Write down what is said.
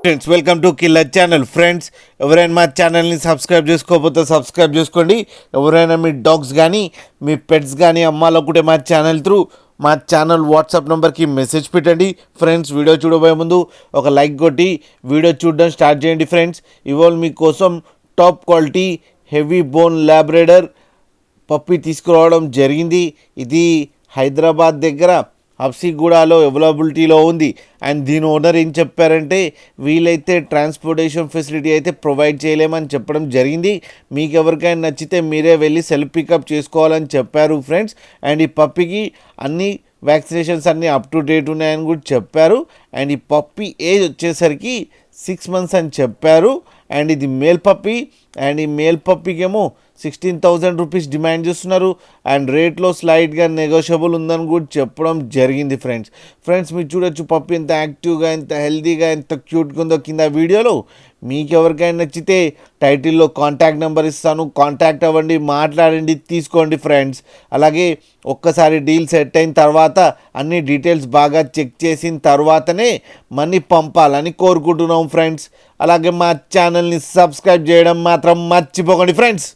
Friends welcome to killer channel. Friends ఎవరైనా మా ఛానల్ని సబ్స్క్రైబ్ చేసుకోకపోతే సబ్స్క్రైబ్ చేసుకోండి. ఎవరైనా మీ డాగ్స్ కానీ మీ పెట్స్ కానీ అమ్మాలనుకుంటే మా ఛానల్ వాట్సాప్ నెంబర్కి మెసేజ్ పెట్టండి. ఫ్రెండ్స్ వీడియో చూడబోయే ముందు ఒక లైక్ కొట్టి వీడియో చూడడం స్టార్ట్ చేయండి. ఫ్రెండ్స్ ఇవాళ మీకోసం top quality heavy bone Labrador puppy తీసుకురావడం జరిగింది. ఇది హైదరాబాద్ దగ్గర హబ్సిగూడలో అవైలబిలిటీలో ఉంది. అండ్ దీని ఓనర్ ఏం చెప్పారంటే వీలైతే ట్రాన్స్పోర్టేషన్ ఫెసిలిటీ అయితే ప్రొవైడ్ చేయలేమని చెప్పడం జరిగింది. మీకు ఎవరికైనా నచ్చితే మీరే వెళ్ళి సెల్ఫ్ పికప్ చేసుకోవాలని చెప్పారు ఫ్రెండ్స్. అండ్ ఈ పప్పికి అన్ని వ్యాక్సినేషన్స్ అన్నీ అప్ టు డేట్ ఉన్నాయని కూడా చెప్పారు. అండ్ ఈ పప్పి ఏజ్ వచ్చేసరికి 6 months అని చెప్పారు. అండ్ ఇది మేల్ పప్పి. అండ్ ఈ మేల్ పప్పికేమో 16,000 రూపీస్ డిమాండ్ చేస్తున్నారు. అండ్ రేట్లో స్లైడ్గా నెగోషియబుల్ ఉందని కూడా చెప్పడం జరిగింది ఫ్రెండ్స్ మీరు చూడొచ్చు పప్పి ఎంత యాక్టివ్గా, ఎంత హెల్తీగా, ఎంత క్యూట్గా ఉందో కింద వీడియోలో. మీకు ఎవరికైనా నచ్చితే టైటిల్లో కాంటాక్ట్ నెంబర్ ఇస్తాను, కాంటాక్ట్ అవ్వండి, మాట్లాడండి, తీసుకోండి ఫ్రెండ్స్. అలాగే ఒక్కసారి డీల్ సెట్ అయిన తర్వాత అన్ని డీటెయిల్స్ బాగా చెక్ చేసిన తర్వాతనే మనీ పంపాలని కోరుకుంటున్నాం ఫ్రెండ్స్. అలాగే మా ఛానల్ని సబ్స్క్రైబ్ చేయడం మాత్రం మర్చిపోకండి ఫ్రెండ్స్.